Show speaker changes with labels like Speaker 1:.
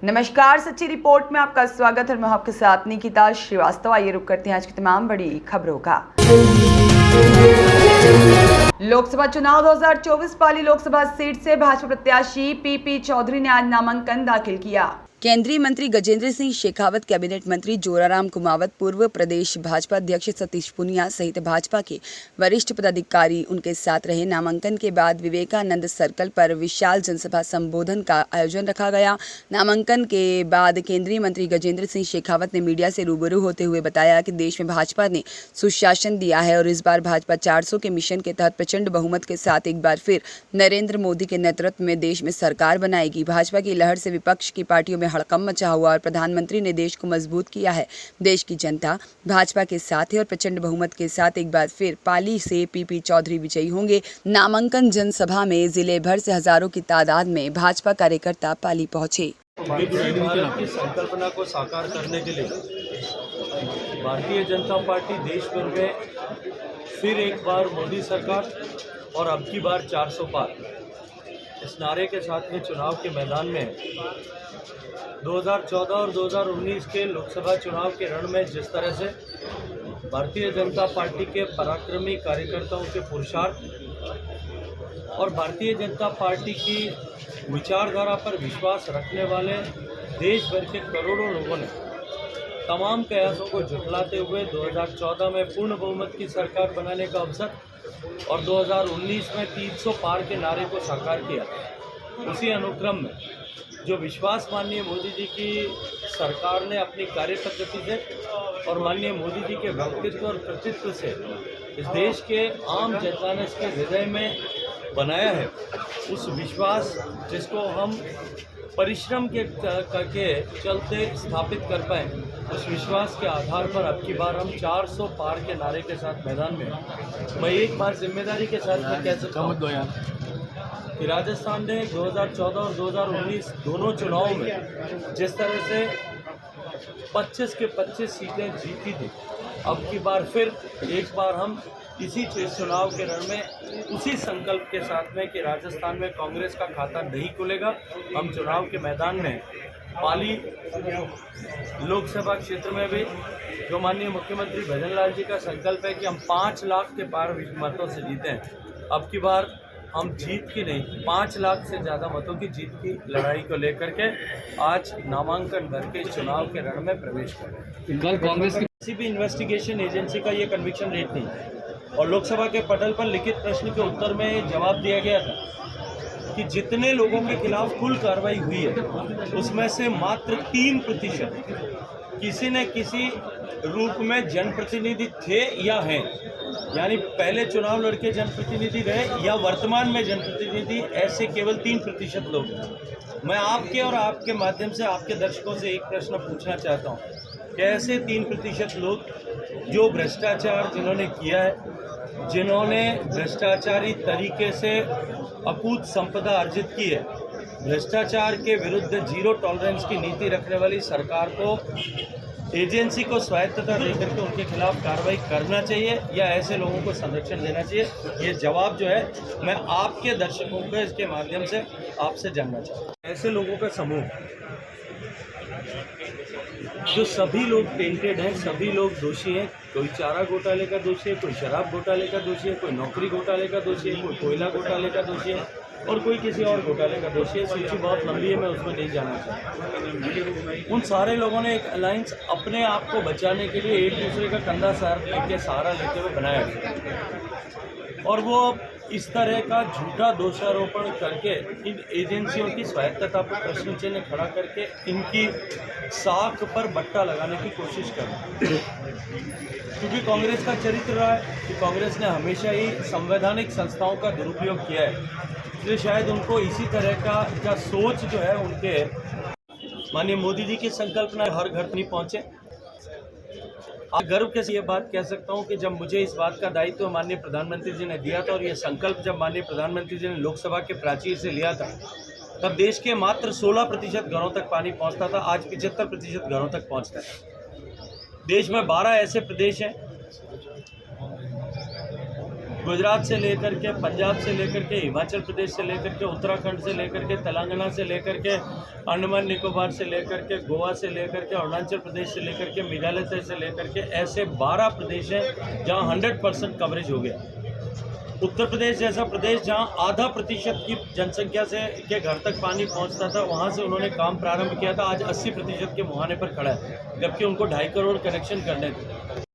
Speaker 1: नमस्कार, सच्ची रिपोर्ट में आपका स्वागत है। मैं आपके साथ निकिता श्रीवास्तव। आइए रुक करते हैं आज की तमाम बड़ी खबरों का। लोकसभा चुनाव 2024 पाली लोकसभा सीट से भाजपा प्रत्याशी पीपी चौधरी ने आज नामांकन दाखिल किया। केंद्रीय मंत्री गजेंद्र सिंह शेखावत, कैबिनेट मंत्री जोराराम कुमावत, पूर्व प्रदेश भाजपा अध्यक्ष सतीश पुनिया सहित भाजपा के वरिष्ठ पदाधिकारी उनके साथ रहे। नामांकन के बाद विवेकानंद सर्कल पर विशाल जनसभा संबोधन का आयोजन रखा गया। नामांकन के बाद केंद्रीय मंत्री गजेंद्र सिंह शेखावत ने मीडिया से रूबरू होते हुए बताया कि देश में भाजपा ने सुशासन दिया है और इस बार भाजपा 400 के मिशन के तहत प्रचंड बहुमत के साथ एक बार फिर नरेंद्र मोदी के नेतृत्व में देश में सरकार बनाएगी। भाजपा की लहर से विपक्ष की पार्टियों में हड़कंप मचा हुआ और प्रधानमंत्री ने देश को मजबूत किया है। देश की जनता भाजपा के साथ है और प्रचंड बहुमत के साथ एक बार फिर पाली से पीपी चौधरी विजयी होंगे। नामांकन जनसभा में जिले भर से हजारों की तादाद में भाजपा कार्यकर्ता पाली पहुंचे।
Speaker 2: विकसित भारत की संकल्पना को साकार करने के लिए भारतीय जनता पार्टी देश भर में फिर एक बार मोदी सरकार और अब की बार 400 पार इस नारे के साथ में चुनाव के मैदान में 2014 और 2019 के लोकसभा चुनाव के रण में जिस तरह से भारतीय जनता पार्टी के पराक्रमी कार्यकर्ताओं के पुरुषार्थ और भारतीय जनता पार्टी की विचारधारा पर विश्वास रखने वाले देश भर के करोड़ों लोगों ने तमाम प्रयासों को झुठलाते हुए 2014 में पूर्ण बहुमत की सरकार बनाने का अवसर और 2019 में 300 पार के नारे को साकार किया। उसी अनुक्रम में जो विश्वास माननीय मोदी जी की सरकार ने अपनी कार्य पद्धति से और माननीय मोदी जी के व्यक्तित्व और कृतित्व से इस देश के आम जनता ने इसके हृदय में बनाया है, उस विश्वास जिसको हम परिश्रम के करके चलते स्थापित कर पाए, उस विश्वास के आधार पर अब की बार हम 400 पार के नारे के साथ मैदान में। मैं एक बार जिम्मेदारी के साथ में कह सकता हूँ कि राजस्थान ने 2014 और 2019 दोनों चुनावों में जिस तरह से 25 के 25 सीटें जीती थी, अब की बार फिर एक बार हम इसी चुनाव के रण में उसी संकल्प के साथ में कि राजस्थान में कांग्रेस का खाता नहीं खुलेगा, हम चुनाव के मैदान में पाली लोकसभा क्षेत्र में भी जो माननीय मुख्यमंत्री भजन लाल जी का संकल्प है कि हम 5 लाख के पार मतों से जीते हैं, अब की बार हम जीत की नहीं 5 लाख से ज़्यादा मतों की जीत की लड़ाई को लेकर के आज नामांकन भर के चुनाव के रण में प्रवेश करें।
Speaker 3: कल कांग्रेस की
Speaker 2: किसी भी इन्वेस्टिगेशन एजेंसी का ये कन्विक्शन रेट नहीं है और लोकसभा के पटल पर लिखित प्रश्न के उत्तर में जवाब दिया गया था कि जितने लोगों के खिलाफ कुल कार्रवाई हुई है उसमें से मात्र 3% किसी न किसी रूप में जनप्रतिनिधि थे या हैं, यानी पहले चुनाव लड़के जनप्रतिनिधि रहे या वर्तमान में जनप्रतिनिधि, ऐसे केवल 3% लोग हैं। मैं आपके और आपके माध्यम से आपके दर्शकों से एक प्रश्न पूछना चाहता हूँ कि ऐसे 3% लोग जो भ्रष्टाचार जिन्होंने किया है, जिन्होंने भ्रष्टाचारी तरीके से अकूत संपदा अर्जित की है, भ्रष्टाचार के विरुद्ध जीरो टॉलरेंस की नीति रखने वाली सरकार को एजेंसी को स्वायत्तता देकर के उनके खिलाफ कार्रवाई करना चाहिए या ऐसे लोगों को संरक्षण देना चाहिए? ये जवाब जो है मैं आपके दर्शकों को इसके माध्यम से आपसे जानना चाहता हूँ। ऐसे लोगों का समूह जो सभी लोग टेंटेड हैं, सभी लोग दोषी हैं, कोई चारा घोटाले का दोषी है, कोई शराब घोटाले का दोषी है, कोई नौकरी घोटाले का दोषी है, कोई कोयला घोटाले का दोषी है और कोई किसी और घोटाले का दोषी है। सूची बहुत लंबी है, मैं उसमें नहीं जाना चाहता। उन सारे लोगों ने एक अलायंस अपने आप को बचाने के लिए एक दूसरे का कंधा सहारा लेते हुए बनाया और वो इस तरह का झूठा दोषारोपण करके इन एजेंसियों की स्वायत्तता पर प्रश्न चिन्ह खड़ा करके इनकी साख पर बट्टा लगाने की कोशिश कर रहे हैं, क्योंकि कांग्रेस का चरित्र रहा है कि कांग्रेस ने हमेशा ही संवैधानिक संस्थाओं का दुरुपयोग किया है, इसलिए शायद उनको इसी तरह का सोच जो है उनके माननीय मोदी जी की संकल्पना हर घर नहीं पहुँचे। आप गर्व के साथ ये बात कह सकता हूँ कि जब मुझे इस बात का दायित्व माननीय प्रधानमंत्री जी ने दिया था और ये संकल्प जब माननीय प्रधानमंत्री जी ने लोकसभा के प्राचीर से लिया था, तब देश के मात्र 16% घरों तक पानी पहुँचता था, आज 75% घरों तक पहुँचता है। देश में 12 ऐसे प्रदेश हैं गुजरात से लेकर के, पंजाब से लेकर के, हिमाचल प्रदेश से लेकर के, उत्तराखंड से लेकर के, तेलंगाना से लेकर के, अंडमान निकोबार से लेकर के, गोवा से लेकर के, अरुणाचल प्रदेश से लेकर के, मेघालय से लेकर के, ऐसे 12 प्रदेश हैं जहां 100% कवरेज हो गया। उत्तर प्रदेश जैसा प्रदेश जहां आधा प्रतिशत की जनसंख्या से के घर तक पानी पहुंचता था, वहां से उन्होंने काम प्रारंभ किया था। आज 80% के मुहाने पर खड़ा है, जबकि उनको 2.5 करोड़ कनेक्शन करने थे।